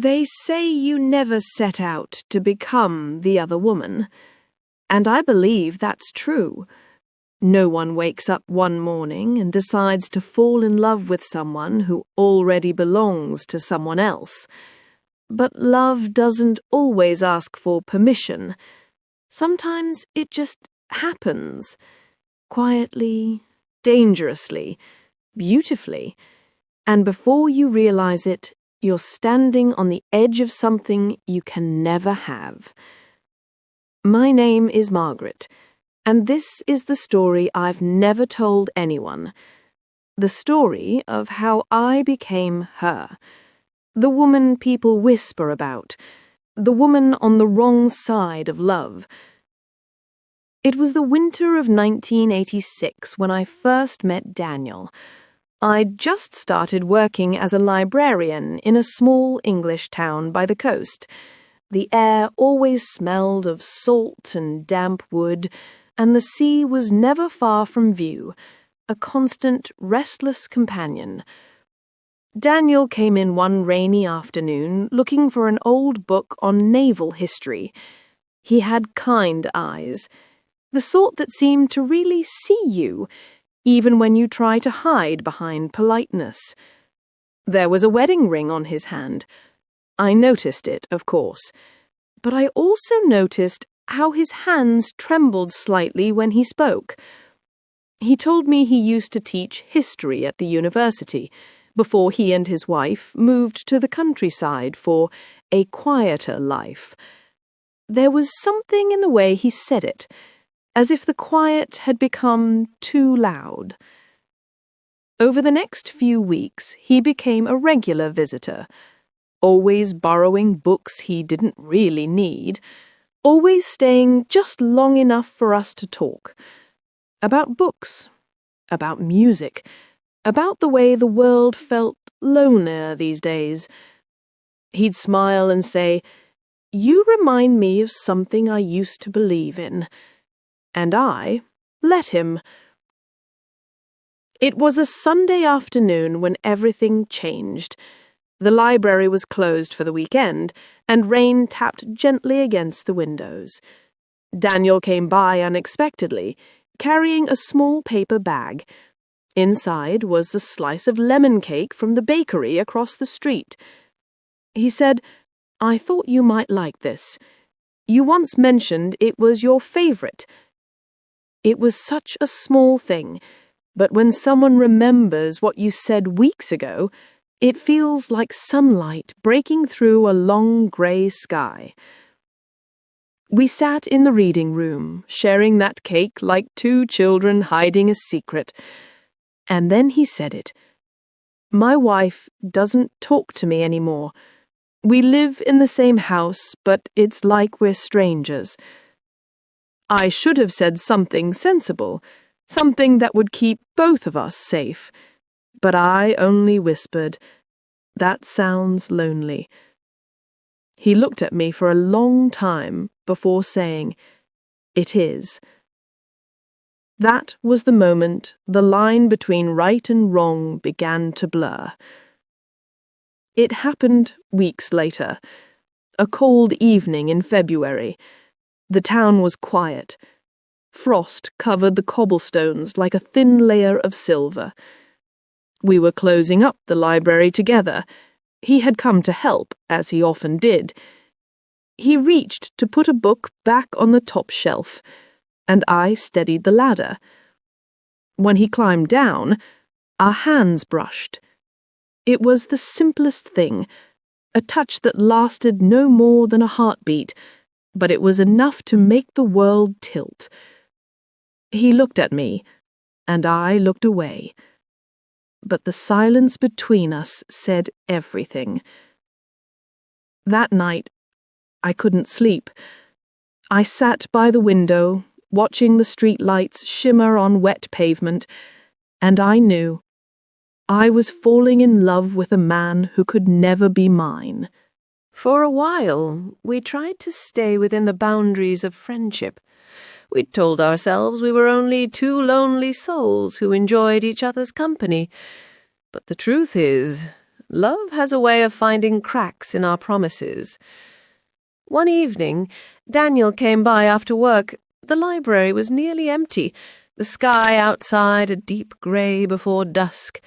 They say you never set out to become the other woman, and I believe that's true. No one wakes up one morning and decides to fall in love with someone who already belongs to someone else. But love doesn't always ask for permission. Sometimes it just happens. Quietly, dangerously, beautifully. And before you realize it, you're standing on the edge of something you can never have. My name is Margaret, and this is the story I've never told anyone. The story of how I became her. The woman people whisper about. The woman on the wrong side of love. It was the winter of 1986 when I first met Daniel. I'd just started working as a librarian in a small English town by the coast. The air always smelled of salt and damp wood, and the sea was never far from view, a constant, restless companion. Daniel came in one rainy afternoon looking for an old book on naval history. He had kind eyes, the sort that seemed to really see you, even when you try to hide behind politeness. There was a wedding ring on his hand. I noticed it, of course, but I also noticed how his hands trembled slightly when he spoke. He told me he used to teach history at the university before he and his wife moved to the countryside for a quieter life. There was something in the way he said it, as if the quiet had become too loud. Over the next few weeks, he became a regular visitor, always borrowing books he didn't really need, always staying just long enough for us to talk. About books, about music, about the way the world felt lonelier these days. He'd smile and say, "You remind me of something I used to believe in." And I let him. It was a Sunday afternoon when everything changed. The library was closed for the weekend, and rain tapped gently against the windows. Daniel came by unexpectedly, carrying a small paper bag. Inside was a slice of lemon cake from the bakery across the street. He said, "I thought you might like this. You once mentioned it was your favorite." It was such a small thing, but when someone remembers what you said weeks ago, it feels like sunlight breaking through a long grey sky. We sat in the reading room, sharing that cake like two children hiding a secret. And then he said it. "My wife doesn't talk to me anymore. We live in the same house, but it's like we're strangers." I should have said something sensible, something that would keep both of us safe. But I only whispered, "That sounds lonely." He looked at me for a long time before saying, "It is." That was the moment the line between right and wrong began to blur. It happened weeks later, a cold evening in February. The town was quiet. Frost covered the cobblestones like a thin layer of silver. We were closing up the library together. He had come to help, as he often did. He reached to put a book back on the top shelf, and I steadied the ladder. When he climbed down, our hands brushed. It was the simplest thing, a touch that lasted no more than a heartbeat, but it was enough to make the world tilt. He looked at me, and I looked away. But the silence between us said everything. That night, I couldn't sleep. I sat by the window, watching the street lights shimmer on wet pavement, and I knew I was falling in love with a man who could never be mine. For a while, we tried to stay within the boundaries of friendship. We told ourselves we were only two lonely souls who enjoyed each other's company. But the truth is, Love has a way of finding cracks in our promises. One evening, Daniel came by after work. The library was nearly empty, the sky outside a deep grey before dusk.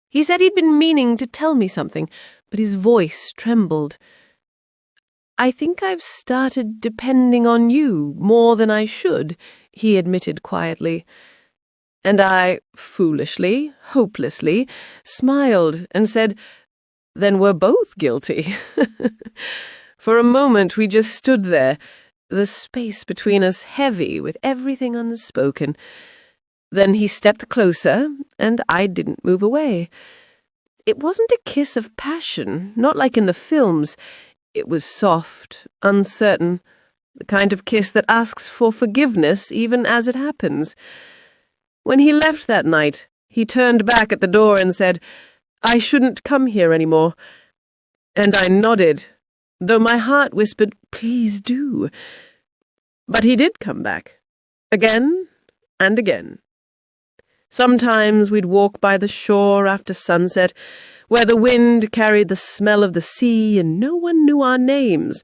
He said he'd been meaning to tell me something, but his voice trembled. "I think I've started depending on you more than I should," he admitted quietly. And I, foolishly, hopelessly, smiled and said, "Then we're both guilty." For a moment we just stood there, the space between us heavy with everything unspoken. Then he stepped closer, and I didn't move away. It wasn't a kiss of passion, not like in the films. It was soft, uncertain, the kind of kiss that asks for forgiveness even as it happens. When he left that night, he turned back at the door and said, "I shouldn't come here anymore." And I nodded, though my heart whispered, "Please do." But he did come back, again and again. Sometimes we'd walk by the shore after sunset, where the wind carried the smell of the sea and no one knew our names.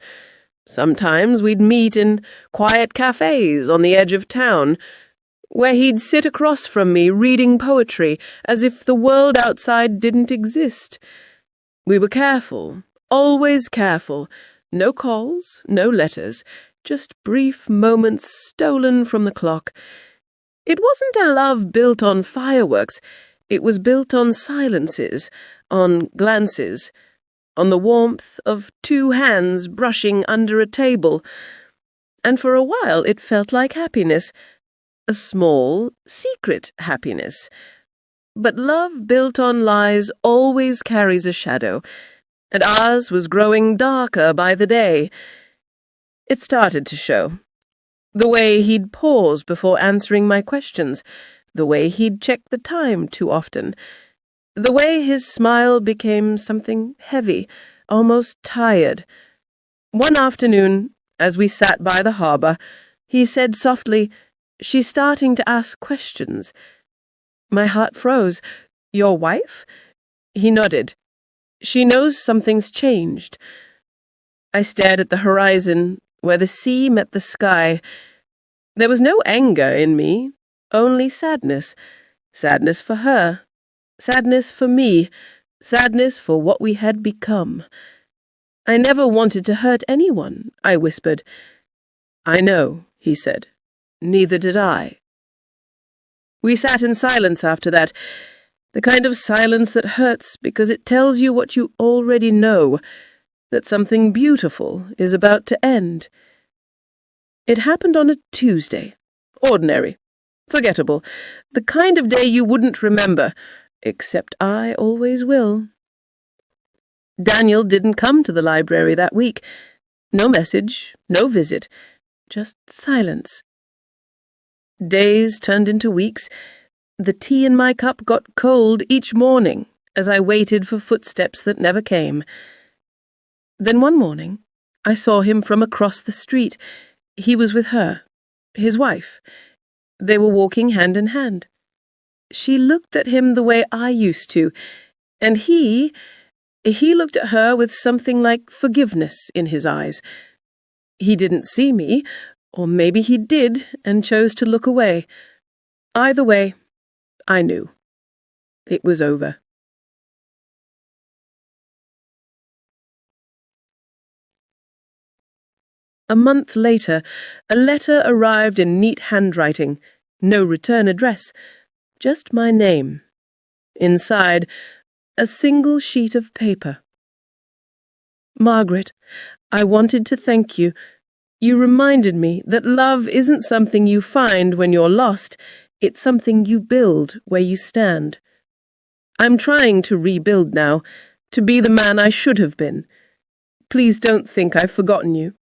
Sometimes we'd meet in quiet cafes on the edge of town, where he'd sit across from me reading poetry as if the world outside didn't exist. We were careful, always careful. No calls, no letters, just brief moments stolen from the clock. It wasn't a love built on fireworks. It was built on silences, on glances, on the warmth of two hands brushing under a table. And for a while it felt like happiness, a small, secret happiness. But love built on lies always carries a shadow, and ours was growing darker by the day. It started to show. The way he'd pause before answering my questions, the way he'd check the time too often, the way his smile became something heavy, almost tired. One afternoon, as we sat by the harbour, he said softly, "She's starting to ask questions." My heart froze. "Your wife?" He nodded. "She knows something's changed." I stared at the horizon, where the sea met the sky. There was no anger in me, only sadness. Sadness for her. Sadness for me. Sadness for what we had become. "I never wanted to hurt anyone," I whispered. "I know," he said. "Neither did I." We sat in silence after that, the kind of silence that hurts because it tells you what you already know, that something beautiful is about to end. It happened on a Tuesday. Ordinary. Forgettable. The kind of day you wouldn't remember, except I always will. Daniel didn't come to the library that week. No message, no visit, just silence. Days turned into weeks. The tea in my cup got cold each morning as I waited for footsteps that never came. Then one morning, I saw him from across the street. He was with her, his wife. They were walking hand in hand. She looked at him the way I used to, and he looked at her with something like forgiveness in his eyes. He didn't see me, or maybe he did and chose to look away. Either way, I knew. It was over. A month later, a letter arrived in neat handwriting, no return address, just my name. Inside, a single sheet of paper. "Margaret, I wanted to thank you. You reminded me that love isn't something you find when you're lost, it's something you build where you stand. I'm trying to rebuild now, to be the man I should have been. Please don't think I've forgotten you.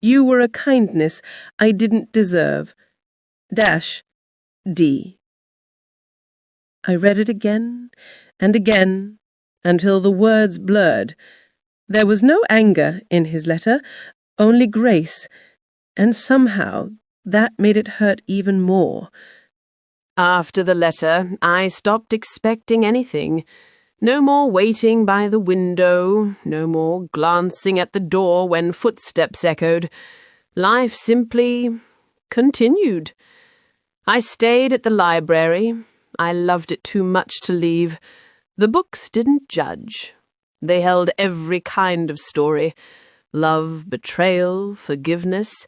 You were a kindness I didn't deserve. D." I read it again and again until the words blurred. There was no anger in his letter, only grace, and somehow that made it hurt even more. After the letter, I stopped expecting anything. No more waiting by the window, no more glancing at the door when footsteps echoed. Life simply continued. I stayed at the library. I loved it too much to leave. The books didn't judge. They held every kind of story: love, betrayal, forgiveness.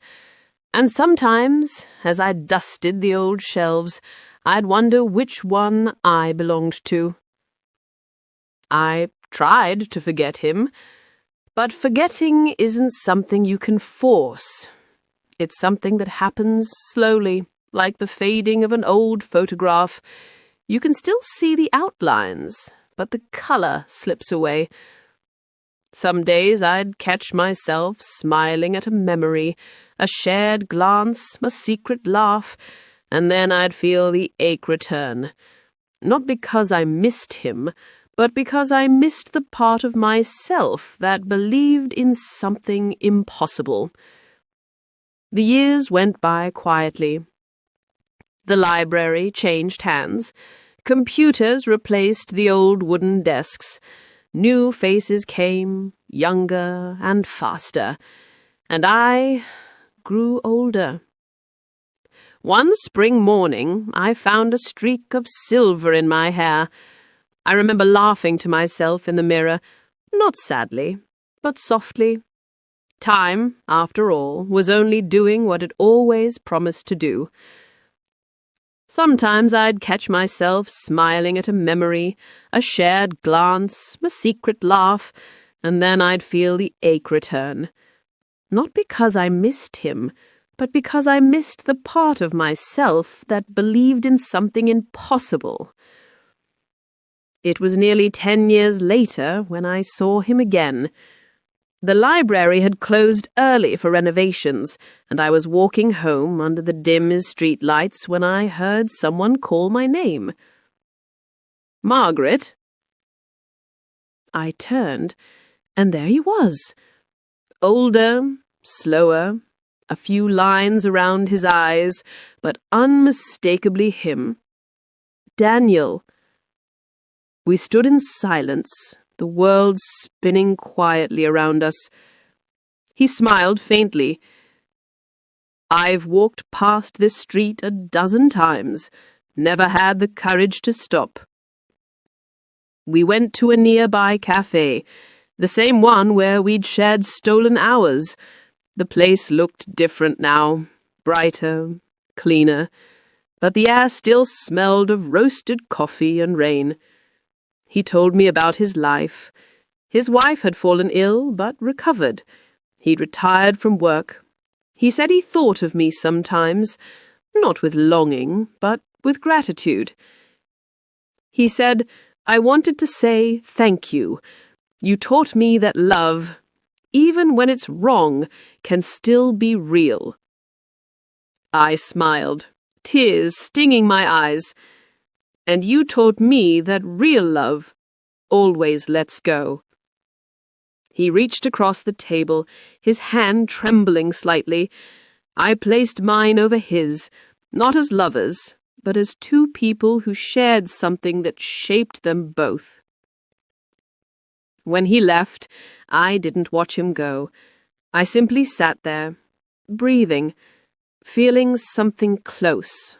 And sometimes, as I dusted the old shelves, I'd wonder which one I belonged to. I tried to forget him, but forgetting isn't something you can force. It's something that happens slowly, like the fading of an old photograph. You can still see the outlines, but the color slips away. Some days I'd catch myself smiling at a memory, a shared glance, a secret laugh, and then I'd feel the ache return. Not because I missed him, but because I missed the part of myself that believed in something impossible. The years went by quietly. The library changed hands. Computers replaced the old wooden desks. New faces came, younger and faster, and I grew older. One spring morning, I found a streak of silver in my hair. I remember laughing to myself in the mirror, not sadly, but softly. Time, after all, was only doing what it always promised to do. Sometimes I'd catch myself smiling at a memory, a shared glance, a secret laugh, and then I'd feel the ache return. Not because I missed him, but because I missed the part of myself that believed in something impossible. It was nearly 10 years later when I saw him again. The library had closed early for renovations, and I was walking home under the dim street lights when I heard someone call my name. "Margaret?" I turned, and there he was. Older, slower, a few lines around his eyes, but unmistakably him. Daniel. We stood in silence, the world spinning quietly around us. He smiled faintly. "I've walked past this street a dozen times, never had the courage to stop." We went to a nearby cafe, the same one where we'd shared stolen hours. The place looked different now, brighter, cleaner, but the air still smelled of roasted coffee and rain. He told me about his life. His wife had fallen ill, but recovered. He'd retired from work. He said he thought of me sometimes, not with longing, but with gratitude. He said, "I wanted to say thank you. You taught me that love, even when it's wrong, can still be real." I smiled, tears stinging my eyes. "And you taught me that real love always lets go." He reached across the table, his hand trembling slightly. I placed mine over his, not as lovers, but as two people who shared something that shaped them both. When he left, I didn't watch him go. I simply sat there, breathing, feeling something close.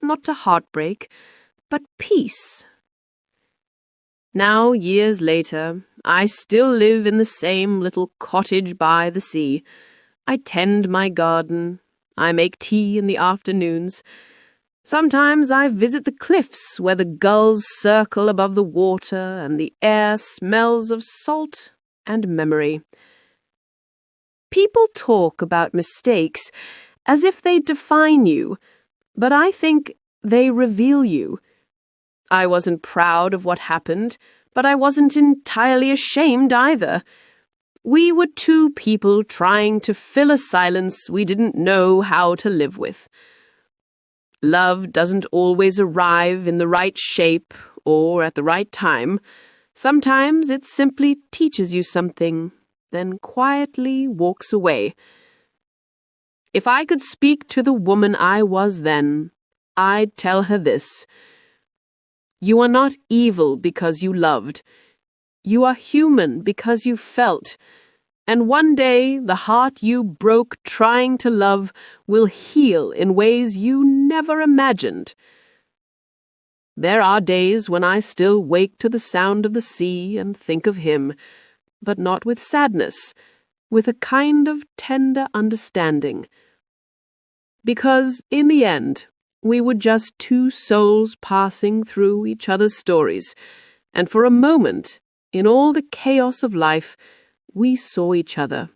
Not to heartbreak, but peace. Now, years later, I still live in the same little cottage by the sea. I tend my garden. I make tea in the afternoons. Sometimes I visit the cliffs where the gulls circle above the water and the air smells of salt and memory. People talk about mistakes as if they define you, but I think they reveal you. I wasn't proud of what happened, but I wasn't entirely ashamed either. We were two people trying to fill a silence we didn't know how to live with. Love doesn't always arrive in the right shape or at the right time. Sometimes it simply teaches you something, then quietly walks away. If I could speak to the woman I was then, I'd tell her this: You are not evil because you loved. You are human because you felt. And one day, the heart you broke trying to love will heal in ways you never imagined. There are days when I still wake to the sound of the sea and think of him, but not with sadness, with a kind of tender understanding. Because, in the end, we were just two souls passing through each other's stories, and for a moment, in all the chaos of life, we saw each other